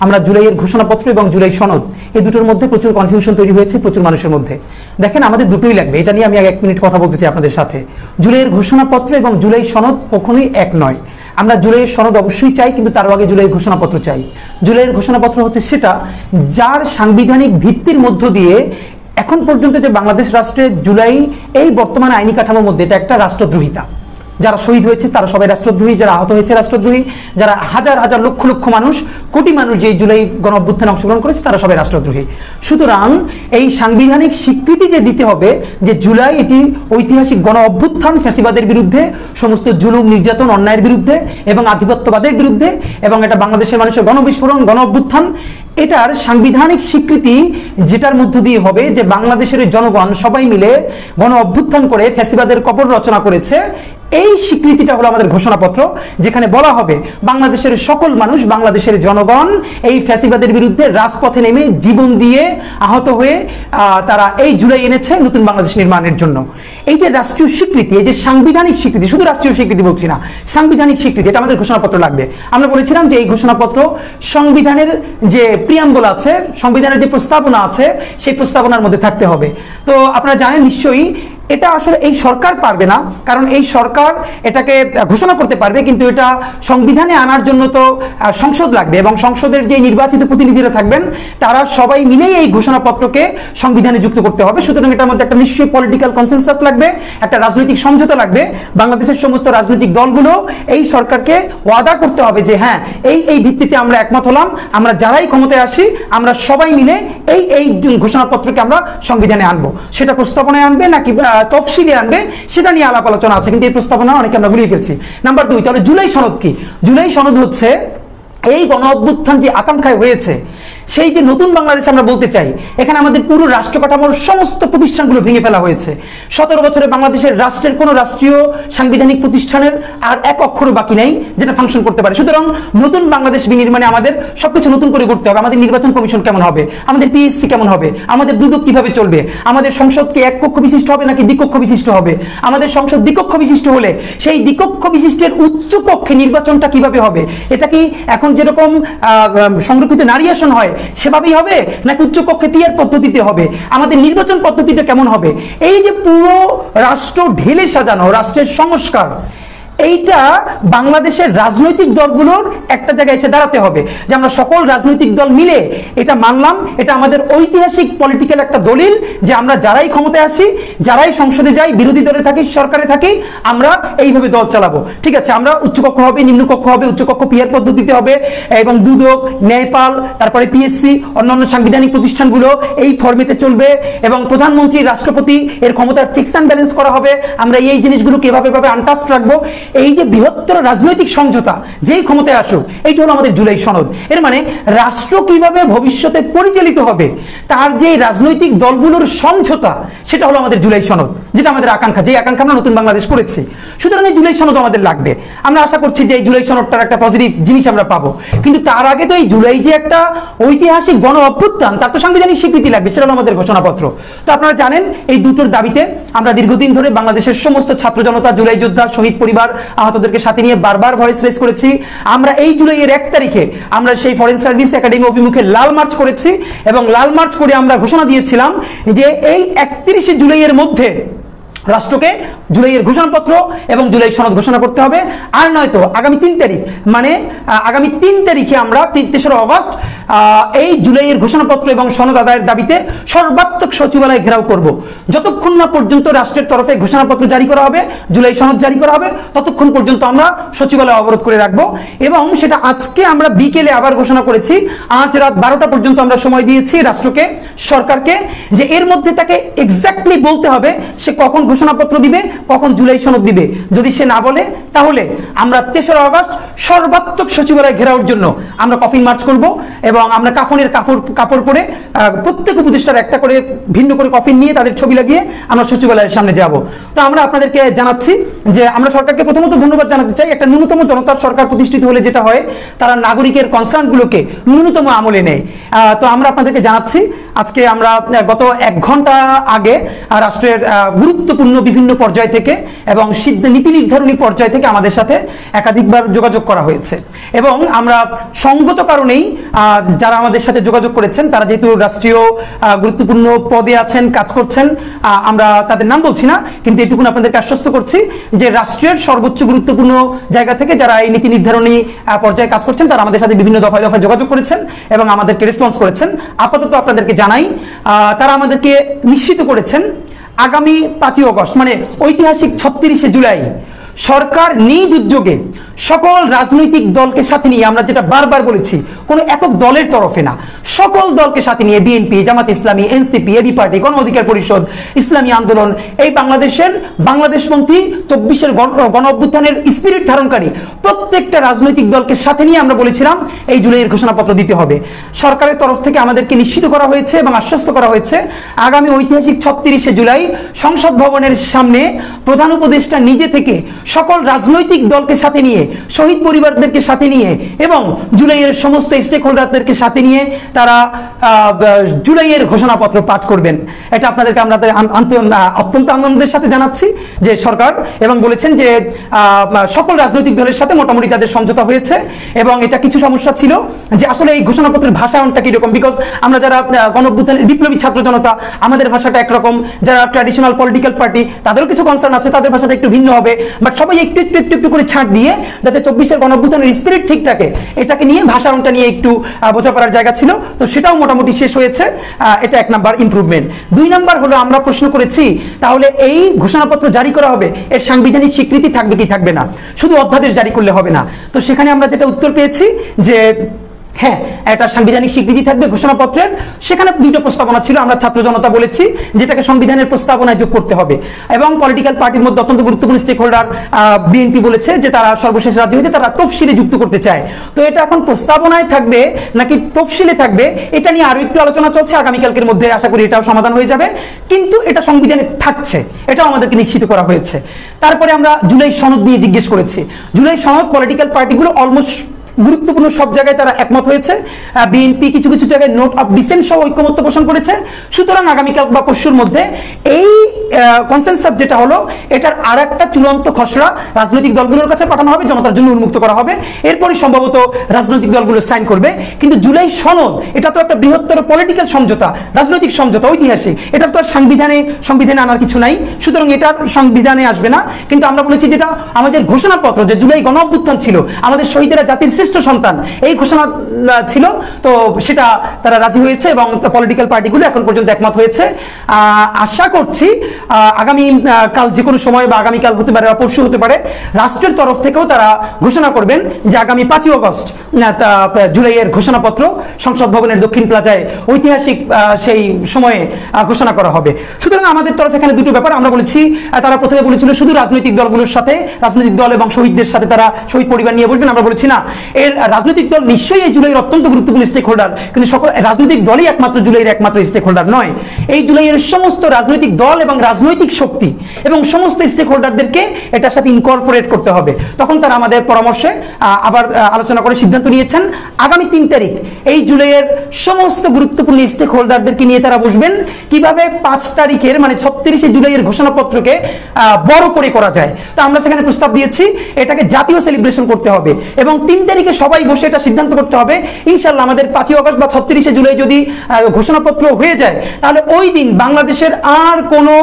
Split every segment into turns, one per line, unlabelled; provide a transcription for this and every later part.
আমরা জুলাইয়ের ঘোষণাপত্র এবং জুলাই সনদ এই দুটোর মধ্যে প্রচুর কনফিউশন তৈরি হয়েছে প্রচুর মানুষের মধ্যে। দেখেন, আমাদের দুটোই লাগবে, এটা নিয়ে আমি 1 মিনিট কথা বলতে চাই আপনাদের সাথে। জুলাইয়ের ঘোষণাপত্র এবং জুলাই সনদ কখনোই এক নয়। আমরা জুলাইয়ের সনদ অবশ্যই চাই, কিন্তু তার আগে জুলাইয়ের ঘোষণাপত্র চাই। জুলাইয়ের ঘোষণাপত্র হচ্ছে সেটা যার সাংবিধানিক ভিত্তির মধ্য দিয়ে এখন পর্যন্ত যে বাংলাদেশ রাষ্ট্রের জুলাই এই বর্তমান আইনি কাঠামোর মধ্যে এটা একটা রাষ্ট্রদ্রোহিতা। যারা শহীদ হয়েছে তারা সবাই রাষ্ট্রদ্রোহী, যারা আহত হয়েছে রাষ্ট্রদ্রোহী, যারা হাজার হাজার লক্ষ লক্ষ মানুষ, কোটি মানুষ যে জুলাই গণ অভ্যুত্থানে অংশগ্রহণ করেছে তারা সবাই রাষ্ট্রদ্রোহী। সুতরাং এই সাংবিধানিক স্বীকৃতি যে দিতে হবে যে জুলাই এটি ঐতিহাসিক গণ অভ্যুত্থান, ফ্যাসিবাদের বিরুদ্ধে, সমস্ত জুলুম নির্যাতন অন্যায়ের বিরুদ্ধে এবং আধিপত্যবাদের বিরুদ্ধে, এবং এটা বাংলাদেশের মানুষের গণবিস্ফোরণ, গণ অভ্যুত্থান, এটার সাংবিধানিক স্বীকৃতি যেটার মধ্য দিয়ে হবে যে বাংলাদেশের জনগণ সবাই মিলে গণ অভ্যুত্থান করে ফ্যাসিবাদের কবর রচনা করেছে। এই স্বীকৃতিটা হলো আমাদের ঘোষণাপত্র, যেখানে বলা হবে বাংলাদেশের সকল মানুষ, বাংলাদেশের জনগণ এই ফ্যাসিবাদের বিরুদ্ধে রাজপথে নেমে জীবন দিয়ে আহত হয়ে তারা এই জুলাই এনেছে নতুন বাংলাদেশ নির্মাণের জন্য। এই যে রাষ্ট্রীয় স্বীকৃতি, এই যে সাংবিধানিক স্বীকৃতি, শুধু রাষ্ট্রীয় স্বীকৃতি বলছি না, সাংবিধানিক স্বীকৃতি, এটা আমাদের ঘোষণাপত্র লাগবে। আমরা বলেছিলাম যে এই ঘোষণাপত্র সংবিধানের যে প্রিয়াম্বল আছে, সংবিধানের যে প্রস্তাবনা আছে, সেই প্রস্তাবনার মধ্যে থাকতে হবে। তো আপনারা জানেন নিশ্চয়ই এটা আসলে এই সরকার পারবে না, কারণ এই সরকার এটাকে ঘোষণা করতে পারবে, কিন্তু এটা সংবিধানে আনার জন্য তো সংসদ লাগবে, এবং সংসদের যে নির্বাচিত প্রতিনিধিরা থাকবেন তারা সবাই মিলেই এই ঘোষণাপত্রকে সংবিধানে যুক্ত করতে হবে। সুতরাং এটার মধ্যে একটা নিশ্চয়ই পলিটিক্যাল কনসেনসাস লাগবে, একটা রাজনৈতিক সমঝোতা লাগবে। বাংলাদেশের সমস্ত রাজনৈতিক দলগুলো এই সরকারকে ওয়াদা করতে হবে যে হ্যাঁ, এই ভিত্তিতে আমরা একমত হলাম, আমরা যারাই ক্ষমতায় আসি আমরা সবাই মিলে এই ঘোষণাপত্রকে আমরা সংবিধানে আনবো। সেটা প্রস্তাবনায় আনবে নাকি তফসিলে আনবে সেটা নিয়ে আলাপ আলোচনা আছে, কিন্তু এই প্রস্তাবনা অনেকে আমরা গুলিয়ে ফেলছি। নাম্বার 2, তাহলে জুলাই সনদ কি? জুলাই সনদ হচ্ছে এই গণ অভ্যুত্থান যে আকাঙ্ক্ষায় হয়েছে, সেই যে নতুন বাংলাদেশ আমরা বলতে চাই, এখানে আমাদের পুরো রাষ্ট্র কাঠামোর সমস্ত প্রতিষ্ঠানগুলো ভেঙে ফেলা হয়েছে। 17 বছরে বাংলাদেশের রাষ্ট্রের কোনো রাষ্ট্রীয় সাংবিধানিক প্রতিষ্ঠানের আর এক অক্ষরও বাকি নাই যেটা ফাংশন করতে পারে। সুতরাং নতুন বাংলাদেশ বিনির্মাণে আমাদের সবকিছু নতুন করে করতে হবে। আমাদের নির্বাচন কমিশন কেমন হবে, আমাদের পিএসসি কেমন হবে, আমাদের দুদক কিভাবে চলবে, আমাদের সংসদ কি এক কক্ষ বিশিষ্ট হবে নাকি দ্বিকক্ষ বিশিষ্ট হবে, আমাদের সংসদ দ্বিকক্ষ বিশিষ্ট হলে সেই দ্বিকক্ষ বিশিষ্টের উচ্চ কক্ষে নির্বাচনটা কিভাবে হবে, এটা কি এখন যেরকম সংরক্ষিত নারী আসন হয় সেভাবেই হবে নাকি উচ্চ কক্ষে পিয়ার পদ্ধতিতে হবে, আমাদের নির্বাচন পদ্ধতিটা কেমন হবে, এই যে পুরো রাষ্ট্র ঢেলে সাজানো রাষ্ট্রের সংস্কার, এইটা বাংলাদেশের রাজনৈতিক দলগুলোর একটা জায়গায় এসে দাঁড়াতে হবে যে আমরা সকল রাজনৈতিক দল মিলে এটা মানলাম, এটা আমাদের ঐতিহাসিক পলিটিক্যাল একটা দলিল যে আমরা যারাই ক্ষমতায় আসি, যারাই সংসদে যাই, বিরোধী দলে থাকি, সরকারে থাকি, আমরা এইভাবে দল চালাবো। ঠিক আছে, আমরা উচ্চকক্ষ হবে, নিম্নকক্ষ হবে, উচ্চকক্ষ পিয়ার পদ্ধতিতে হবে, এবং দুদক, ন্যায়পাল, তারপরে পিএসসি, অন্যান্য সাংবিধানিক প্রতিষ্ঠানগুলো এই ফরম্যাটে চলবে, এবং প্রধানমন্ত্রী, রাষ্ট্রপতি এর ক্ষমতার চেকস অ্যান্ড ব্যালেন্স করা হবে। আমরা এই জিনিসগুলো কিভাবে আনটাস্ট রাখবো, এই যে বৃহত্তর রাজনৈতিক সমঝোতা যেই ক্ষমতায় আসুক, এইটা হলো আমাদের জুলাই সনদ। এর মানে রাষ্ট্র কিভাবে ভবিষ্যতে পরিচালিত হবে তার যে রাজনৈতিক দলগুলোর সমঝোতা, সেটা হলো আমাদের জুলাই সনদ, যেটা আমাদের আকাঙ্ক্ষা, যে আকাঙ্ক্ষা আমরা নতুন বাংলাদেশ করেছি। সুতরাং এই জুলাই সনদ আমাদের লাগবে। আমরা আশা করছি যে এই জুলাই সনদটার একটা পজিটিভ জিনিস আমরা পাবো, কিন্তু তার আগে তো এই জুলাই যে একটা ঐতিহাসিক গণ অভ্যুত্থান, তার তো সাংবিধানিক স্বীকৃতি লাগবে, সেটা হলো আমাদের ঘোষণাপত্র। তো আপনারা জানেন এই দুটোর দাবিতে আমরা দীর্ঘদিন ধরে বাংলাদেশের সমস্ত ছাত্র জনতা, জুলাই যোদ্ধা, শহীদ পরিবার, আহতদেরকে সাথে নিয়ে বারবার ভয়েস রেজ করেছি। আমরা এই জুলাইয়ের 1 তারিখে আমরা সেই ফরেন সার্ভিস একাডেমি অভিমুখে লাল মার্চ করেছি, এবং লাল মার্চ করে আমরা ঘোষণা দিয়েছিলাম যে এই 31শে জুলাইয়ের মধ্যে রাষ্ট্রকে জুলাইয়ের ঘোষণাপত্র এবং জুলাই সনদ ঘোষণা করতে হবে, আর নয়তো আগামী 3 তারিখ মানে আগামী 3 তারিখে আমরা 3রা অগস্ট এই জুলাইয়ের ঘোষণাপত্র এবং সনদ আদায়ের দাবিতে সর্বাত্মক সচিবালয় ঘেরাও করব। যতক্ষণ না পর্যন্ত রাষ্ট্রের তরফে ঘোষণাপত্র জারি করা হবে, জুলাই সনদ জারি করা হবে, ততক্ষণ পর্যন্ত আমরা সচিবালয় অবরোধ করে রাখবো। এবং সেটা আজকে আমরা বিকেলে আবার ঘোষণা করেছি, আজ রাত 12টা পর্যন্ত আমরা সময় দিয়েছি রাষ্ট্রকে, সরকারকে, যে এর মধ্যে তাকে এক্স্যাক্টলি বলতে হবে সে কখন ঘোষণাপত্র দিবে, কখন জুলাই সনদ দিবে। যদি সে না বলে তাহলে আমরা 3রা অগস্ট সর্বাত্মক সচিবালয় ঘেরাওর জন্য আমরা কফিন মার্চ করব, এবং এবং আমরা কাফনের কাপড় পরে প্রত্যেক উপদেষ্টার একটা করে ভিন্ন করে কফিন নিয়ে তাদের ছবি লাগিয়ে আমরা সচিবালয়ের সামনে যাব। তো আমরা আপনাদেরকে জানাচ্ছি যে আমরা সরকারকে প্রথমত ধন্যবাদ জানাতে চাই। একটা ন্যূনতম জনতার সরকার প্রতিষ্ঠিত হলে যেটা হয়, তারা নাগরিকের কনসার্নগুলোকে ন্যূনতম আমলে নেয়। তো আমরা আপনাদেরকে জানাচ্ছি, আজকে আমরা গত 1 ঘন্টা আগে রাষ্ট্রের গুরুত্বপূর্ণ বিভিন্ন পর্যায় থেকে এবং নীতি নির্ধারণী পর্যায় থেকে আমাদের সাথে একাধিকবার যোগাযোগ করা হয়েছে এবং আমরা সঙ্গত কারণেই যারা আমাদের সাথে যোগাযোগ করেছেন, তারা যেহেতু রাষ্ট্রীয় গুরুত্বপূর্ণ পদে আছেন, কাজ করছেন, আমরা তাদের নাম বলছি না, কিন্তু এটুকুন আপনাদেরকে আশ্বস্ত করছি যে রাষ্ট্রের সর্বোচ্চ গুরুত্বপূর্ণ জায়গা থেকে যারা এই নীতি নির্ধারণী পর্যায়ে কাজ করছেন, তারা আমাদের সাথে বিভিন্ন দফায় দফায় যোগাযোগ করেছেন এবং আমাদেরকে রেসপন্স করেছেন। আপাতত আপনাদেরকে জানাই, তারা আমাদেরকে নিশ্চিত করেছেন আগামী 5ই অগস্ট মানে ঐতিহাসিক 36শে জুলাই সরকার নিজ উদ্যোগে সকল রাজনৈতিক দলকে সাথে নিয়ে, আমরা যেটা বারবার বলেছি, কোনো একক দলের তরফে না, সকল দলকে সাথে নিয়ে, BNP, Jamaat Islami, NCP, AB party, গণ অধিকার পরিষদ, ইসলামী আন্দোলন, এই বাংলাদেশপন্থী 24-এর গণ অভ্যুত্থানের স্পিরিট ধারণকারী প্রত্যেকটা রাজনৈতিক দলকে সাথে নিয়ে আমরা বলেছিলাম এই জুলাইয়ের ঘোষণাপত্র দিতে হবে। সরকারের তরফ থেকে আমাদেরকে নিশ্চিত করা হয়েছে এবং আশ্বস্ত করা হয়েছে আগামী ঐতিহাসিক 36শে জুলাই সংসদ ভবনের সামনে প্রধান উপদেষ্টা নিজে থেকে সকল রাজনৈতিক দলকে সাথে নিয়ে, শহীদ পরিবারদেরকে সাথে নিয়ে এবং জুলাইয়ের সমস্ত স্টেক হোল্ডারদেরকে সাথে নিয়ে তারা জুলাইয়ের ঘোষণাপত্র পাঠ করবেন। এটা আপনাদেরকে আমরা অত্যন্ত আনন্দের সাথে জানাচ্ছি যে সরকার, এবং বলেছেন যে সকল রাজনৈতিক দলের সাথে মোটামুটি তাদের সমঝোতা হয়েছে এবং এটা কিছু সমস্যা ছিল যে আসলে এই ঘোষণাপত্রের ভাষায়নটা কিরকম, বিকজ আমরা যারা গণ অভ্যুত্থানের বিপ্লবী ছাত্র জনতা, আমাদের ভাষাটা একরকম, যারা ট্র্যাডিশনাল পলিটিক্যাল পার্টি তাদেরও কিছু কনসার্ন আছে, তাদের ভাষাটা একটু ভিন্ন হবে, বাট সবাই একটু একটু একটু একটু করে ছাড় দিয়ে যাতে 24-এর গণ অভ্যুত্থানের স্পিরিট ঠিক থাকে, এটাকে নিয়ে ভাষায়নটা নিয়ে একটু বোঝাপড়ার জায়গা ছিল। তো সেটাও মোটামুটি শেষ হয়েছে, এটা 1 নাম্বার ইমপ্রুভমেন্ট। 2 নাম্বার হলো আমরা প্রশ্ন করেছি তাহলে এই ঘোষণাপত্র জারি করা হবে, এর সাংবিধানিক স্বীকৃতি থাকবে কি থাকবে না, শুধু অধ্যাদেশ জারি করলে হবে না। তো সেখানে আমরা যেটা উত্তর পেয়েছি যে হ্যাঁ, একটা সাংবিধানিক স্বীকৃতি থাকবে ঘোষণাপত্রের। সেখানে 2টা প্রস্তাবনা ছিল, আমরা ছাত্র জনতা বলেছি যেটাকে সংবিধানের প্রস্তাবনায় যোগ করতে হবে, এবং পলিটিক্যাল পার্টির মধ্যে অত্যন্ত গুরুত্বপূর্ণ স্টেক হোল্ডার বিএনপি বলেছে যে তারা সর্বশেষ রাজি হয়েছে, তারা তফসিলে যুক্ত করতে চায়। তো এটা এখন প্রস্তাবনায় থাকবে নাকি তফসিলে থাকবে, এটা নিয়ে আরো একটু আলোচনা চলছে, আগামীকালকের মধ্যে আশা করি এটাও সমাধান হয়ে যাবে, কিন্তু এটা সংবিধানে থাকছে, এটাও আমাদেরকে নিশ্চিত করা হয়েছে। তারপরে আমরা জুলাই সনদ নিয়ে জিজ্ঞেস করেছি। জুলাই সনদ পলিটিক্যাল পার্টিগুলো অলমোস্ট গুরুত্বপূর্ণ সব জায়গায় তারা একমত হয়েছে, বিএনপি কিছু কিছু জায়গায় নোট অফ ডিসেন্ট সহ ঐক্যমত্য পোষণ করেছে। সুতরাং আগামীকাল বা পরশুর মধ্যে এই কনসেনসাস যেটা হলো, এটার আর একটা চূড়ান্ত খসড়া রাজনৈতিক দলগুলোর কাছে পাঠানো হবে, জনতার জন্য উন্মুক্ত করা হবে, এরপরই সম্ভবত রাজনৈতিক দলগুলো সাইন করবে। কিন্তু জুলাই সনদ এটা তো একটা বৃহত্তর পলিটিক্যাল সমঝোতা, রাজনৈতিক সমঝোতা, ঐতিহাসিক, এটা তো আর সংবিধানে আনার কিছু নাই, সুতরাং এটা সংবিধানে আসবে না। কিন্তু আমরা বলেছি যেটা আমাদের ঘোষণাপত্র, যে জুলাই গণ অভ্যুত্থান ছিল, আমাদের শহীদেরা জাতির শ্রেষ্ঠ সন্তান, এই ঘোষণা ছিল, তো সেটা তারা রাজি হয়েছে এবং পলিটিক্যাল পার্টিগুলো এখন পর্যন্ত একমত হয়েছে। আশা করছি আগামী কাল যে কোনো সময় বা আগামীকাল হতে পারে বা পরশু হতে পারে, রাষ্ট্রের তরফ থেকেও তারা ঘোষণা করবেন যে আগামী 5ই অগস্ট জুলাইয়ের ঘোষণাপত্র সংসদ ভবনের দক্ষিণ প্লাজায় ঐতিহাসিক সেই সময়ে ঘোষণা করা হবে। সুতরাং আমাদের তরফ এখানে 2টো ব্যাপার আমরা বলেছি। তারা প্রথমে বলেছিল শুধু রাজনৈতিক দলগুলোর সাথে, রাজনৈতিক দল এবং শহীদদের সাথে তারা শহীদ পরিবার নিয়ে বসবেন, আমরা বলেছি না, এর রাজনৈতিক দল নিশ্চয়ই এই জুলাইয়ের অত্যন্ত গুরুত্বপূর্ণ স্টেক হোল্ডার, কিন্তু সকল রাজনৈতিক দলই একমাত্র জুলাইয়ের একমাত্র স্টেক হোল্ডার নয়। এই জুলাইয়ের সমস্ত রাজনৈতিক দল এবং রাজনৈতিক শক্তি এবং সমস্ত স্টেক হোল্ডারদেরকে এটার সাথে ইনকর্পোরেট করতে হবে। তখন তারা আমাদের পরামর্শে আবার আলোচনা করে সিদ্ধান্ত নিয়েছেন আগামী 3 তারিখ এই জুলাইয়ের সমস্ত গুরুত্বপূর্ণ স্টেক হোল্ডারদেরকে নিয়ে তারা বসবেন কিভাবে 5 তারিখের মানে 36শে জুলাইয়ের ঘোষণাপত্রকে বড় করে করা যায়। তা আমরা সেখানে প্রস্তাব দিয়েছি এটাকে জাতীয় সেলিব্রেশন করতে হবে এবং 3 তারিখে সবাই বসে এটা সিদ্ধান্ত করতে হবে। ইনশাআল্লাহ আমাদের 5ই অগস্ট বা 36শে জুলাই যদি ঘোষণাপত্র হয়ে যায়, তাহলে ওই দিন বাংলাদেশের আর কোনো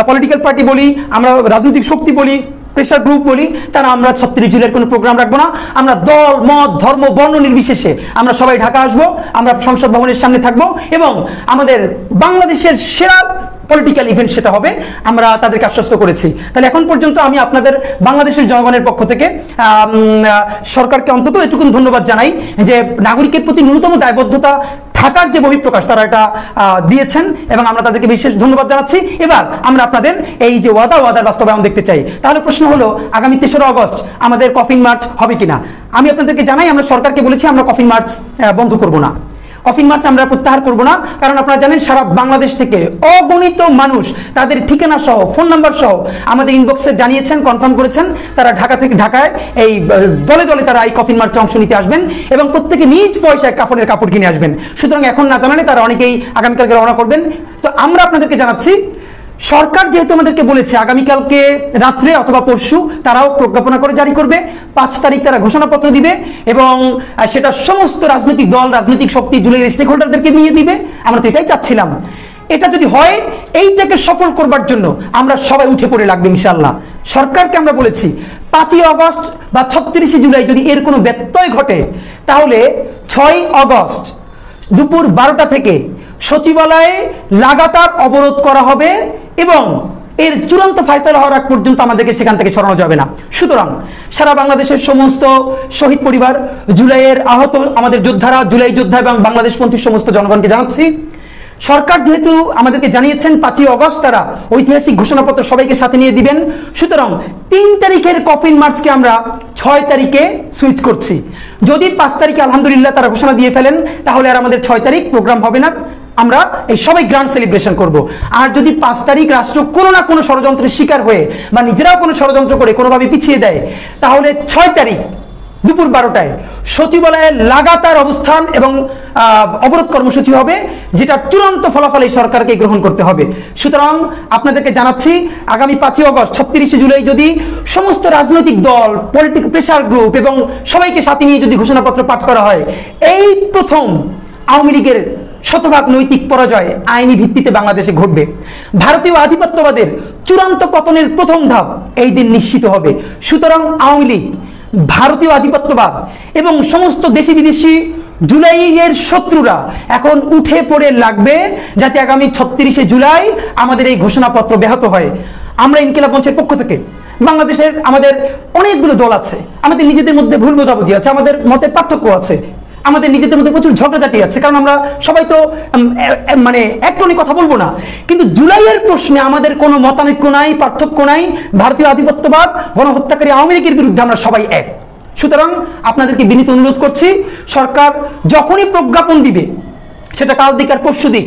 পলিটিক্যাল পার্টি বলি, আমরা রাজনৈতিক শক্তি বলি, প্রেশার গ্রুপ বলি, তারা আমরা 36 জুলাইয়ের কোনো প্রোগ্রাম রাখবো না। আমরা দল মত ধর্ম বর্ণ নির্বিশেষে আমরা সবাই ঢাকা আসবো, আমরা সংসদ ভবনের সামনে থাকবো এবং আমাদের বাংলাদেশের সেরা পলিটিক্যাল ইভেন্ট সেটা হবে, আমরা তাদেরকে আশ্বস্ত করেছি। তাহলে এখন পর্যন্ত আমি আপনাদের বাংলাদেশের জনগণের পক্ষ থেকে সরকারকে অন্তত এটুকুন ধন্যবাদ জানাই যে নাগরিকের প্রতি ন্যূনতম দায়বদ্ধতা থাকার যে বহিঃপ্রকাশ তারা এটা দিয়েছেন এবং আমরা তাদেরকে বিশেষ ধন্যবাদ জানাচ্ছি। এবার আমরা আপনাদের এই যে ওয়াদার বাস্তবায়ন দেখতে চাই। তাহলে প্রশ্ন হলো আগামী 3রা অগস্ট আমাদের কফিন মার্চ হবে কিনা। আমি আপনাদেরকে জানাই আমরা সরকারকে বলেছি আমরা কফিন মার্চ বন্ধ করব না। কফিন মার্চ আমরা প্রত্যাহার করব না, কারণ আপনারা জানেন সারা বাংলাদেশ থেকে অগণিত মানুষ তাদের ঠিকানা সহ ফোন নাম্বার সহ আমাদের ইনবক্সে জানিয়েছেন, কনফার্ম করেছেন তারা ঢাকায় এই দলে দলে তারা এই কফিন মার্চে অংশ নিতে আসবেন এবং প্রত্যেকে নিজ পয়সায় কাফনের কাপড় কিনে আসবেন। সুতরাং এখন না জানালে তারা অনেকেই আগামীকালকে রওনা করবেন। তো আমরা আপনাদেরকে জানাচ্ছি, সরকার যেহেতু আমাদেরকে বলেছে আগামীকালকে রাত্রে অথবা পরশু তারাও প্রজ্ঞাপনা করে জারি করবে, 5 তারিখ তারা ঘোষণাপত্র দিবে এবং সেটা সমস্ত রাজনৈতিক দল, রাজনৈতিক শক্তি, জুলাইয়ের স্টেক হোল্ডারদেরকে নিয়ে দিবে। আমরা তো এটাই চাচ্ছিলাম। এটা যদি হয়, এইটাকে সফল করবার জন্য আমরা সবাই উঠে পড়ে লাগবে ইনশাআল্লাহ। সরকারকে আমরা বলেছি 5ই আগস্ট বা 36শে জুলাই যদি এর কোনো ব্যত্যয় ঘটে, তাহলে 6ই আগস্ট দুপুর 12টা থেকে সচিবালয়ে লাগাতার অবরোধ করা হবে এবং এর চূড়ান্ত ফায়সালা হওয়ার আগ পর্যন্ত আমাদেরকে সেখান থেকে সরানো যাবে না। সুতরাং সারা বাংলাদেশের সমস্ত শহীদ পরিবার, জুলাইয়ের আহত আমাদের যোদ্ধারা, জুলাই যোদ্ধা এবং বাংলাদেশপন্থী সমস্ত জনগণকে জানাচ্ছি, সরকার যেহেতু আমাদেরকে জানিয়েছেন 5ই আগস্ট তারা ঐতিহাসিক ঘোষণাপত্র সবাইকে সাথে নিয়ে দিবেন, সুতরাং 3 তারিখের কফিন মার্চকে আমরা 6 তারিখে সুইচ করছি। যদি 5 তারিখে আলহামদুলিল্লাহ তারা ঘোষণা দিয়ে ফেলেন, তাহলে আর আমাদের 6 তারিখ প্রোগ্রাম হবে না, আমরা এই সবাই গ্র্যান্ড সেলিব্রেশন করব। আর যদি 5 তারিখ রাষ্ট্র কোনো না কোনো ষড়যন্ত্রের শিকার হয়ে বা নিজেরাও কোনো ষড়যন্ত্র করে কোনোভাবে পিছিয়ে দেয়, তাহলে 6 তারিখ দুপুর 12টায় সচিবালয়ে লাগাতার অবস্থান এবং অবরোধ কর্মসূচি হবে, যেটা চূড়ান্ত ফলাফল এই সরকারকে গ্রহণ করতে হবে। সুতরাং আপনাদেরকে জানাচ্ছি, আগামী 5ই আগস্ট 36শে জুলাই যদি সমস্ত রাজনৈতিক দল, পলিটিক্যাল প্রেসার গ্রুপ এবং সবাইকে সাথে নিয়ে যদি ঘোষণাপত্র পাঠ করা হয়, এই প্রথম আওয়ামী লীগের শতভাগ নৈতিক পরাজয় আইনি ভিত্তিতে বাংলাদেশে ঘটবে। ভারতীয় আধিপত্যবাদের চূড়ান্ত পতনের প্রথম ধাপ এই দিন নিশ্চিত হবে। সুতরাং আওয়ামী লীগ, ভারতীয় আধিপত্যবাদ এবং সমস্ত দেশি বিদেশি জুলাইয়ের শত্রুরা এখন উঠে পড়ে লাগবে, যাতে আগামী 36শে জুলাই আমাদের এই ঘোষণাপত্র ব্যাহত হয়। আমরা ইনকিলাব মঞ্চের পক্ষ থেকে বাংলাদেশের আমাদের অনেকগুলো দল আছে, আমাদের নিজেদের মধ্যে ভুল বোঝাবুঝি আছে, আমাদের মতের পার্থক্য আছে, আমাদের নিজেদের মধ্যে প্রচুর ঝগড়াঝাটি আছে, কারণ আমরা সবাই তো মানে এক টনে কথা বলবো না। কিন্তু জুলাইয়ের প্রশ্নে আমাদের কোনো মতানৈক্য নাই, পার্থক্য নাই। ভারতীয় আধিপত্যবাদ, গণহত্যাকারী আওয়ামী লীগের বিরুদ্ধে আমরা সবাই এক। সুতরাং আপনাদেরকে বিনীত অনুরোধ করছি, সরকার যখনই প্রজ্ঞাপন দিবে, সেটা কাল দিক আর পরশু দিক,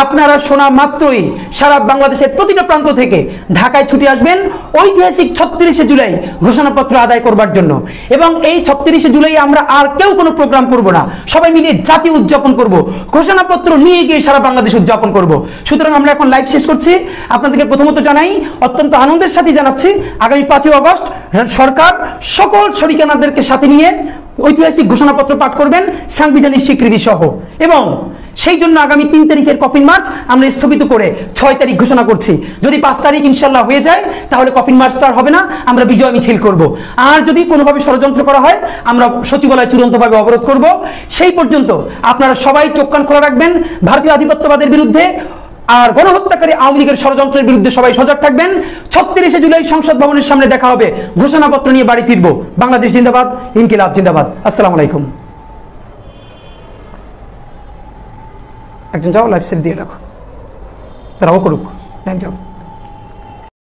আপনারা শোনা মাত্রই সারা বাংলাদেশের প্রতিটা প্রান্ত থেকে ঢাকায় ছুটে আসবেন ঐতিহাসিক 36শে জুলাই ঘোষণাপত্র আদায় করবার জন্য। এবং এই 36শে জুলাই আমরা আর কেউ কোনো প্রোগ্রাম করব না, সবাই মিলে জাতীয় উদযাপন করব, ঘোষণাপত্র নিয়ে গিয়ে সারা বাংলাদেশ উদযাপন করব। সুতরাং আমরা এখন লাইভ শেষ করছি। আপনাদেরকে প্রথমত জানাই, অত্যন্ত আনন্দের সাথে জানাচ্ছি, আগামী 5ই আগস্ট সরকার সকল শরিকানাদেরকে সাথে নিয়ে ঐতিহাসিক ঘোষণাপত্র পাঠ করবেন সাংবিধানিক স্বীকৃতি সহ, এবং সেই জন্য আগামী 3 তারিখের কফিন মার্চ আমরা স্থগিত করে 6 তারিখ ঘোষণা করছি। যদি 5 তারিখ ইনশাল্লাহ হয়ে যায়, তাহলে কফিন মার্চ তো আর হবে না, আমরা বিজয় মিছিল করব। আর যদি কোনোভাবে ষড়যন্ত্র করা হয়, আমরা সচিবালয় চূড়ান্তভাবে অবরোধ করব। সেই পর্যন্ত আপনারা সবাই চোখ কান খোলা রাখবেন ভারতীয় আধিপত্যবাদের বিরুদ্ধে, আর গণহত্যাকারী আওয়ামী লীগের ষড়যন্ত্রের বিরুদ্ধে সবাই সজাগ থাকবেন। 36শে জুলাই সংসদ ভবনের সামনে দেখা হবে, ঘোষণাপত্র নিয়ে বাড়ি ফিরবো। বাংলাদেশ জিন্দাবাদ, ইনকিলাব জিন্দাবাদ। আসসালামু আলাইকুম। একজন যাও, লাইভ সেট দিয়ে রাখো, তারাও করুক, যাও।